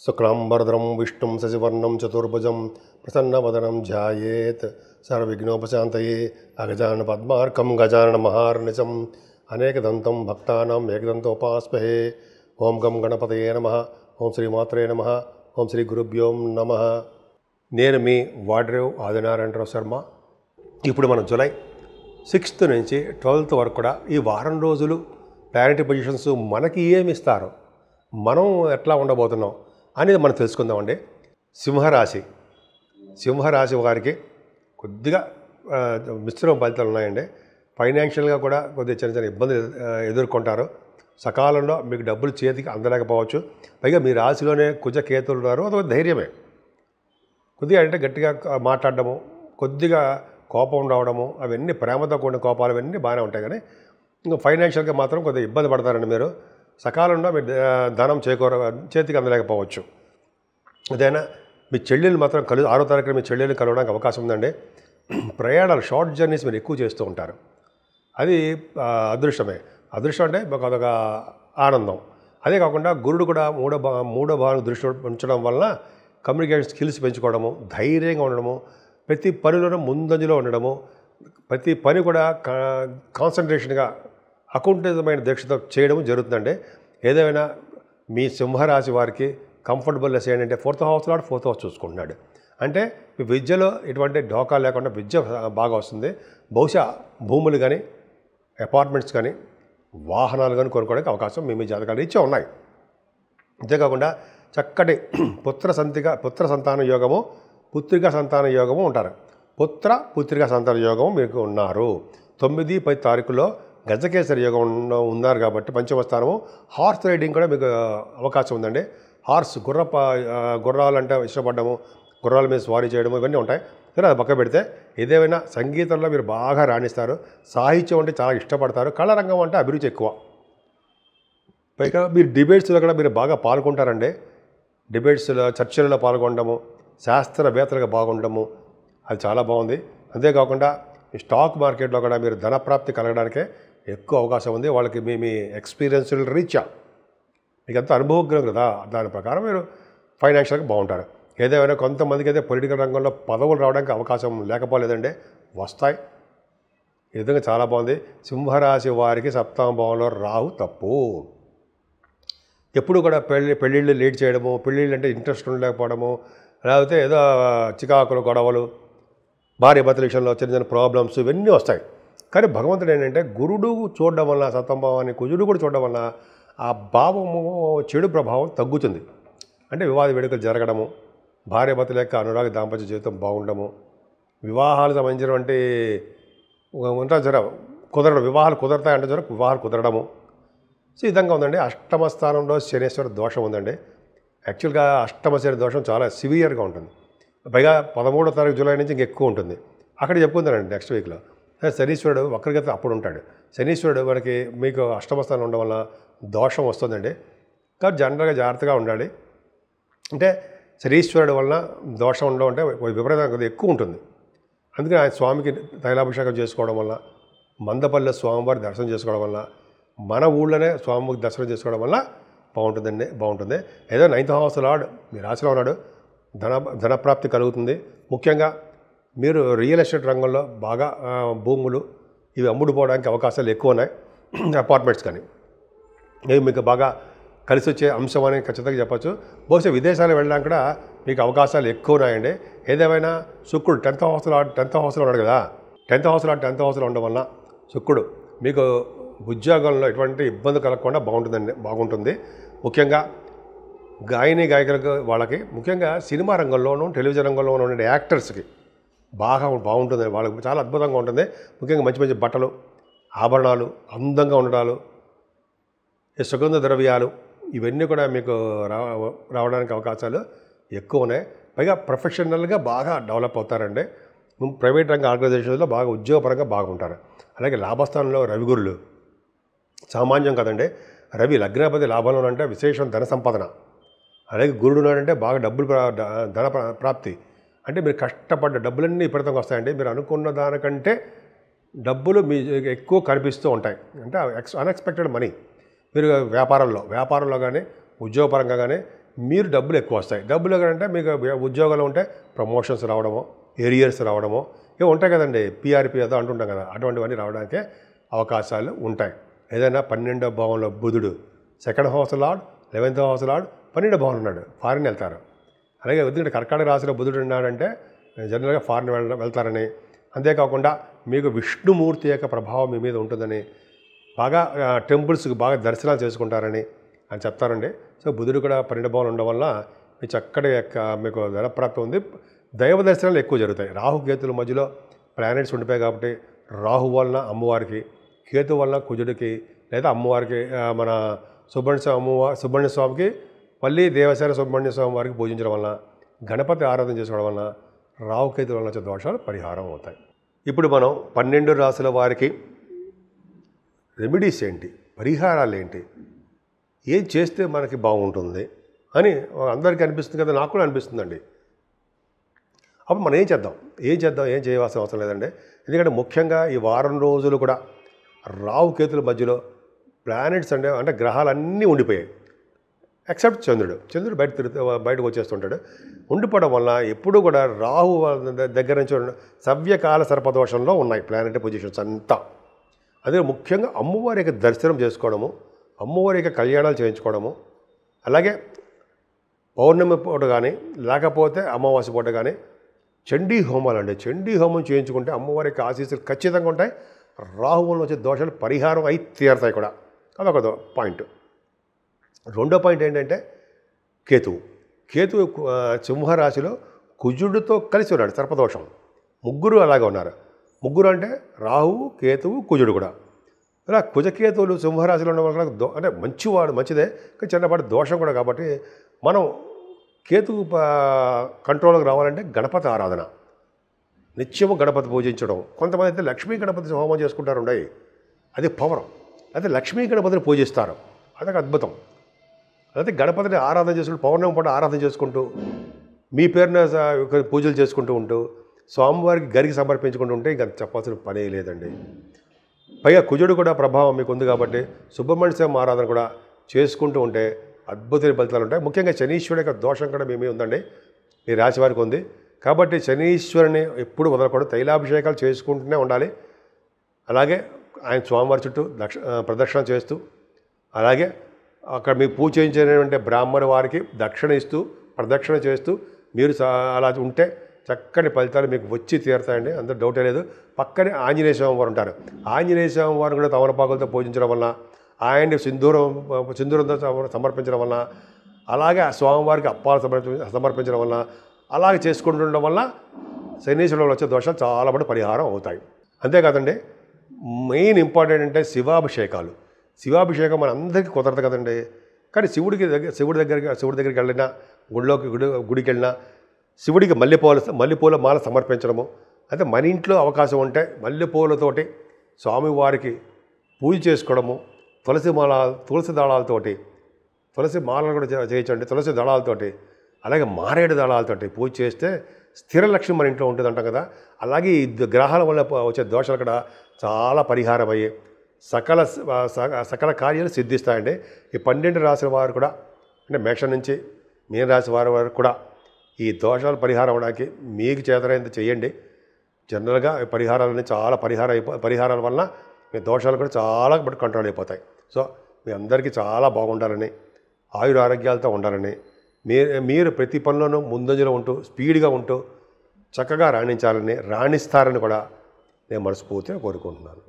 శుక్లాంబరధరం విష్ణుం శశివర్ణం చతుర్భుజం ప్రసన్నవదనం ధ్యాయేత్ సర్వవిఘ్నోపశాంతయే అగజానన పద్మార్కం గజానన మహార్నిశం అనేకదంతం భక్తానాం ఏకదంతోపాస్మహే. ఓం గం గణపతయే నమః. ఓం శ్రీమాత్రే నమః. ఓం శ్రీ గురుభ్యో నమః. నేను మీ వాడ్రేవ్ ఆదినారాయణరావు శర్మ. ఇప్పుడు మనం జూలై 6th నుంచి 12th వరకు కూడా ఈ వారం రోజులు ప్లానెటరీ పొజిషన్స్ మనకి ఏమి ఇస్తారో, మనం ఎట్లా ఉండబోతున్నాం అనేది మనం తెలుసుకుందామండి. సింహరాశి వారికి కొద్దిగా మిశ్రమ ఫలితాలు ఉన్నాయండి. ఫైనాన్షియల్గా కూడా కొద్దిగా చిన్న చిన్న ఇబ్బందులు ఎదుర్కొంటారు. సకాలంలో మీకు డబ్బులు చేతికి అందలేకపోవచ్చు. పైగా మీ రాశిలోనే కుజ కేతులు ఉన్నారు. అది ధైర్యమే. కొద్దిగా అంటే గట్టిగా మాట్లాడడము, కొద్దిగా కోపం రావడము, అవన్నీ ప్రేమతో కూడిన కోపాలు అవన్నీ బాగానే ఉంటాయి. కానీ ఇంకా ఫైనాన్షియల్గా మాత్రం కొద్దిగా ఇబ్బంది పడతారండి. మీరు సకాలంలో మీరు ధనం చేతికి అందలేకపోవచ్చు. అదైనా మీ చెల్లెలు మాత్రం 6వ తారీఖున మీ చెల్లెలు కలవడానికి అవకాశం ఉందండి. ప్రయాణాలు, షార్ట్ జర్నీస్ మీరు ఎక్కువ చేస్తూ ఉంటారు. అది అదృష్టమే. అదృష్టం అంటే అదొక ఆనందం. అదే కాకుండా గురుడు కూడా మూడో భావం దృష్టి ఉంచడం వలన కమ్యూనికేషన్ స్కిల్స్ పెంచుకోవడము, ధైర్యంగా ఉండడము, ప్రతి పనిలోనూ ముందంజలో ఉండడము, ప్రతి పని కూడా కాన్సన్ట్రేషన్గా అకౌంటితమైన దీక్షతో చేయడం జరుగుతుందండి. ఏదేమైనా మీ సింహరాశి వారికి కంఫర్టబుల్నెస్ ఏంటంటే 4th house lord 4th house చూసుకుంటున్నాడు. అంటే మీ విద్యలో ఎటువంటి ఢోకా లేకుండా విద్య బాగా వస్తుంది. బహుశా భూములు కానీ, అపార్ట్మెంట్స్ కానీ, వాహనాలు కానీ కొనుక్కోవడానికి అవకాశం మీ జాతకాలు ఇచ్చే ఉన్నాయి. అంతేకాకుండా చక్కటి పుత్ర సంతాన యోగము, పుత్రికా సంతాన యోగము ఉంటారు. పుత్రికా సంతాన యోగము మీకు ఉన్నారు. 9, 10 తారీఖులో గజకేసరి యోగం ఉన్నారు కాబట్టి పంచమ స్థానము. హార్స్ రైడింగ్ కూడా మీకు అవకాశం ఉందండి. హార్స్ గుర్రాలంటే ఇష్టపడము, గుర్రాల మీద స్వారీ చేయడం ఇవన్నీ ఉంటాయి. సరే, అది పక్క పెడితే ఏదేమైనా సంగీతంలో మీరు బాగా రాణిస్తారు. సాహిత్యం అంటే చాలా ఇష్టపడతారు. కళారంగం అంటే అభిరుచి ఎక్కువ. పైగా మీరు డిబేట్స్లో కూడా మీరు బాగా పాల్గొంటారండి. డిబేట్స్లో, చర్చలలో పాల్గొనడము, శాస్త్రవేత్తలుగా బాగుండడము, అది చాలా బాగుంది. అంతేకాకుండా ఈ స్టాక్ మార్కెట్లో కూడా మీరు ధనప్రాప్తి కలగడానికే ఎక్కువ అవకాశం ఉంది. వాళ్ళకి మీ ఎక్స్పీరియన్స్డ్ రీచా మీకు అంత అనుభవజ్ఞం కదా, దాని ప్రకారం మీరు ఫైనాన్షియల్గా బాగుంటారు. ఏదేమైనా కొంతమందికి అయితే పొలిటికల్ రంగంలో పదవులు రావడానికి అవకాశం లేకపోలేదండి, వస్తాయి. ఈ విధంగా చాలా బాగుంది. సింహరాశి వారికి 7వ భావంలో రాహు తప్పు. ఎప్పుడు కూడా పెళ్ళిళ్ళు లేట్ చేయడము, పెళ్ళిళ్ళు అంటే ఇంట్రెస్ట్ ఉండలేకపోవడము, లేకపోతే ఏదో చికాకులు, గొడవలు, భార్య భర్తల విషయంలో చిన్న చిన్న ప్రాబ్లమ్స్ ఇవన్నీ వస్తాయి. కానీ భగవంతుడు ఏంటంటే గురుడు చూడడం వల్ల, 7వ భావాన్ని కుజుడు కూడా చూడడం వల్ల ఆ భావము చెడు ప్రభావం తగ్గుతుంది. అంటే వివాద వేడుకలు జరగడము, భార్య భర్తల యొక్క అనురాగ దాంపత్య జీవితం బాగుండము, వివాహాలు సంబంధించినటువంటి ఉంటారు జర కుదరడం, వివాహాలు కుదరతాయంటే జర వివాహాలు కుదరడము. సో ఈ విధంగా ఉందండి. 8వ స్థానంలో శనేశ్వర దోషం ఉందండి. యాక్చువల్గా అష్టమ శని దోషం చాలా సివియర్గా ఉంటుంది. పైగా 13వ తారీఖు జూలై నుంచి ఇంకెక్కువ ఉంటుంది. అక్కడ చెప్పుకుంటానండి నెక్స్ట్ వీక్లో. శనీశ్వరుడు వక్రగతి అప్పుడు ఉంటాడు. శనీశ్వరుడు మనకి మీకు 8వ స్థానం ఉండడం వల్ల దోషం వస్తుందండి. కాబట్టి జనరల్గా జాగ్రత్తగా ఉండాలి. అంటే శనీశ్వరుడు వలన దోషం ఉండడం అంటే విపరీతంగా కొద్దిగా ఎక్కువ ఉంటుంది. అందుకని ఆయన స్వామికి తైలాభిషేకం చేసుకోవడం వల్ల, మందపల్లె స్వామివారి దర్శనం చేసుకోవడం వల్ల, మన ఊళ్ళోనే స్వామివారికి దర్శనం చేసుకోవడం వల్ల బాగుంటుంది. ఏదో 9th house లార్డ్ మీ రాశిలో ఉన్నాడు. ధనప్రాప్తి కలుగుతుంది. ముఖ్యంగా మీరు రియల్ ఎస్టేట్ రంగంలో బాగా భూములు ఇవి అమ్ముడుపోవడానికి అవకాశాలు ఎక్కువ ఉన్నాయి. అపార్ట్మెంట్స్ కానీ ఇవి మీకు బాగా కలిసి వచ్చే అంశం అని ఖచ్చితంగా చెప్పచ్చు. బహుశా విదేశాలకు వెళ్ళడానికి కూడా మీకు అవకాశాలు ఎక్కువ ఉన్నాయండి. ఏదేమైనా శుక్రుడు 10th house ఉన్నాడు కదా, 10th house ఉండడం వల్ల శుక్రుడు మీకు ఉద్యోగంలో ఎటువంటి ఇబ్బంది కలగకుండా బాగుంటుంది. ముఖ్యంగా గాయకులకు వాళ్ళకి, ముఖ్యంగా సినిమా రంగంలోనూ టెలివిజన్ రంగంలోనూ ఉండే యాక్టర్స్కి బాగుంటుంది. వాళ్ళకి చాలా అద్భుతంగా ఉంటుంది. ముఖ్యంగా మంచి మంచి బట్టలు, ఆభరణాలు, అందంగా ఉండడాలు, సుగంధ ద్రవ్యాలు ఇవన్నీ కూడా మీకు రావడానికి అవకాశాలు ఎక్కువ ఉన్నాయి. పైగా ప్రొఫెషనల్గా బాగా డెవలప్ అవుతారండి. ప్రైవేట్ రంగ ఆర్గనైజేషన్లో బాగా ఉద్యోగపరంగా బాగుంటారు. అలాగే లాభస్థానంలో రవిగురులు సామాన్యం కదండి. రవి లగ్నాపతి లాభంలో అంటే విశేషం ధన సంపాదన. అలాగే గురుడు ఉన్నాడంటే బాగా ధన ప్రాప్తి. అంటే మీరు కష్టపడ్డ డబ్బులన్నీ విపరీతంగా వస్తాయండి. మీరు అనుకున్న దానికంటే డబ్బులు మీ ఎక్కువ కనిపిస్తూ ఉంటాయి. అంటే అన్ఎక్స్పెక్టెడ్ మనీ. మీరు వ్యాపారంలో కానీ ఉద్యోగపరంగా కానీ మీరు డబ్బులు ఎక్కువ వస్తాయి. డబ్బులు ఎక్కడంటే మీకు ఉద్యోగాలు ఉంటే ప్రమోషన్స్ రావడమో, ఏరియర్స్ రావడమో ఇవి ఉంటాయి కదండి. పీఆర్పీ ఏదో అంటుంటాం కదా, అటువంటివన్నీ రావడానికే అవకాశాలు ఉంటాయి. ఏదైనా 12వ భావంలో బుధుడు, 2nd house lord, 11th house lord 12వ భావంలో ఉన్నాడు, ఫారిన్ వెళ్తారు. అలాగే ఎందుకంటే కర్కాటక రాశిలో బుధుడు ఉన్నాడంటే జనరల్గా ఫారిన్ వెళ్తారని, అంతేకాకుండా మీకు విష్ణుమూర్తి యొక్క ప్రభావం మీ మీద ఉంటుందని, బాగా టెంపుల్స్కి బాగా దర్శనాలు చేసుకుంటారని అని చెప్తారండి. సో బుధుడు కూడా 12వ భావంలో ఉండడం వల్ల మీ చక్కటి మీకు ధనప్రాప్తి ఉంది. దైవ దర్శనాలు ఎక్కువ జరుగుతాయి. రాహు కేతుల మధ్యలో ప్లానెట్స్ ఉండిపోయాయి కాబట్టి రాహు వలన అమ్మవారికి, కేతు వలన కుజుడికి, లేదా అమ్మవారికి మన సుబ్రహ్మణ్య స్వామికి, మళ్ళీ దేవసేన సుబ్రహ్మణ్య స్వామి వారికి పూజించడం వలన, గణపతి ఆరాధన చేసుకోవడం వలన రాహుకేతు వలన వచ్చే దోషాలు పరిహారం అవుతాయి. ఇప్పుడు మనం 12 రాశుల వారికి రెమెడీస్ ఏంటి, పరిహారాలు ఏంటి, ఏం చేస్తే మనకి బాగుంటుంది అని అందరికీ అనిపిస్తుంది కదా, నాకు కూడా అనిపిస్తుందండి. అప్పుడు మనం ఏం చేయవలసిన అవసరం లేదండి. ఎందుకంటే ముఖ్యంగా ఈ వారం రోజులు కూడా రాహు కేతుల మధ్యలో ప్లానెట్స్ అంటే గ్రహాలన్నీ ఉండిపోయాయి. ఎక్సెప్ట్ చంద్రుడు బయటకు వచ్చేస్తుంటాడు. ఉండిపోవడం వల్ల ఎప్పుడూ కూడా రాహు దగ్గర నుంచి సవ్యకాల సర్పదోషంలో ఉన్నాయి ప్లానెటరీ పొజిషన్స్ అంతా. అదే ముఖ్యంగా అమ్మవారి యొక్క దర్శనం చేసుకోవడము, అమ్మవారి యొక్క కళ్యాణాలు చేయించుకోవడము, అలాగే పౌర్ణమి పూట కానీ లేకపోతే అమావాస్య పూట కానీ చండీ హోమాలు అండి. చండీ హోమం చేయించుకుంటే అమ్మవారి యొక్క ఆశీస్సులు ఖచ్చితంగా ఉంటాయి. రాహు వల్ల వచ్చే దోషాలు పరిహారం అయి తీరుతాయి కూడా. అదొక పాయింట్. రెండో పాయింట్ ఏంటంటే కేతువు సింహరాశిలో కుజుడితో కలిసి ఉన్నాడు, సర్పదోషం. ముగ్గురు అలాగే ఉన్నారు. ముగ్గురు అంటే రాహువు, కేతువు, కుజుడు కూడా. ఇలా కుజకేతువులు సింహరాశిలో ఉన్న వాళ్ళకి అంటే మంచిదే, కానీ చిన్నపాటి దోషం కూడా. కాబట్టి మనం కేతువు కంట్రోల్కి రావాలంటే గణపతి ఆరాధన, నిత్యము గణపతి పూజించడం. కొంతమంది అయితే లక్ష్మీ గణపతి హోమం చేసుకుంటారు, అది పవర్. అయితే లక్ష్మీ గణపతిని పూజిస్తారు, అదొక అద్భుతం. అయితే గణపతిని ఆరాధన చేసుకుంటూ, పౌర్ణమి పూట ఆరాధన చేసుకుంటూ, మీ పేరున పూజలు చేసుకుంటూ ఉంటూ, స్వామివారికి గరికి సమర్పించుకుంటూ ఉంటే ఇంకా చెప్పాల్సిన పనే లేదండి. పైగా కుజుడు కూడా ప్రభావం మీకు ఉంది కాబట్టి సుబ్రహ్మణ్య స్వామి ఆరాధన కూడా చేసుకుంటూ ఉంటే అద్భుతమైన ఫలితాలు ఉంటాయి. ముఖ్యంగా శనీశ్వరుడి యొక్క దోషం కూడా మీ మీద ఉందండి, ఈ రాశి వారికి ఉంది. కాబట్టి శనీశ్వరుని ఎప్పుడు వదలకూడదు, తైలాభిషేకాలు చేసుకుంటూనే ఉండాలి. అలాగే ఆయన స్వామివారి చుట్టూ ప్రదక్షిణ చేస్తూ, అలాగే అక్కడ మీకు పూజ చేయించినటువంటి బ్రాహ్మణ వారికి దక్షిణ ఇస్తూ, ప్రదక్షిణ చేస్తూ మీరు అలా ఉంటే చక్కని ఫలితాలు మీకు వచ్చి తీరుతాయండి, అంత డౌటే లేదు. పక్కనే ఆంజనేయ స్వామి వారు ఉంటారు. ఆంజనేయ స్వామి వారు కూడా తమలపాకులతో పూజించడం వల్ల, ఆయన్ని సింధూరంతో సమర్పించడం వల్ల, అలాగే ఆ స్వామివారికి అప్పాలు సమర్పించడం వల్ల, అలాగే చేసుకుంటుండడం వల్ల శనీశ్వరుడు వచ్చే దోషాలు చాలా మటు పరిహారం అవుతాయి. అంతేకాదండి, మెయిన్ ఇంపార్టెంట్ అంటే శివాభిషేకాలు. శివాభిషేకం మన అందరికీ కుదరదు కదండి. కానీ శివుడి దగ్గరికి వెళ్ళినా, గుడికి వెళ్ళినా శివుడికి మల్లెపూల మాల సమర్పించడము. అయితే మన ఇంట్లో అవకాశం ఉంటే మల్లెపూలతోటి స్వామివారికి పూజ చేసుకోవడము, తులసి దళాలతోటి, తులసి మాలను కూడా చేయించండి, తులసి దళాలతోటి, అలాగే మారేడు దళాలతోటి పూజ చేస్తే స్థిర లక్ష్మి మన ఇంట్లో ఉంటుంది అంటాం కదా. అలాగే ఈ గ్రహాల వల్ల వచ్చే దోషాలు కూడా చాలా పరిహారం అయ్యి సకల కార్యాలు సిద్ధిస్తాయండి. ఈ 12 రాశుల వారు కూడా, అంటే మేషం నుంచి మీన రాశి వారి వారు కూడా ఈ దోషాలు పరిహారం అవడానికి మీకు చేతనైంది చేయండి. జనరల్గా పరిహారాలన్నీ చాలా పరిహారాల వలన మీ దోషాలు కూడా చాలా బట్టి కంట్రోల్ అయిపోతాయి. సో మీ అందరికీ చాలా బాగుండాలని, ఆయుర ఆరోగ్యాలతో ఉండాలని, మీరు ప్రతి పనిలోనూ ముందంజలో ఉంటూ, స్పీడ్గా ఉంటూ చక్కగా రాణించాలని, రాణిస్తారని కూడా నేను మనస్ఫూర్తిగా కోరుకుంటున్నాను.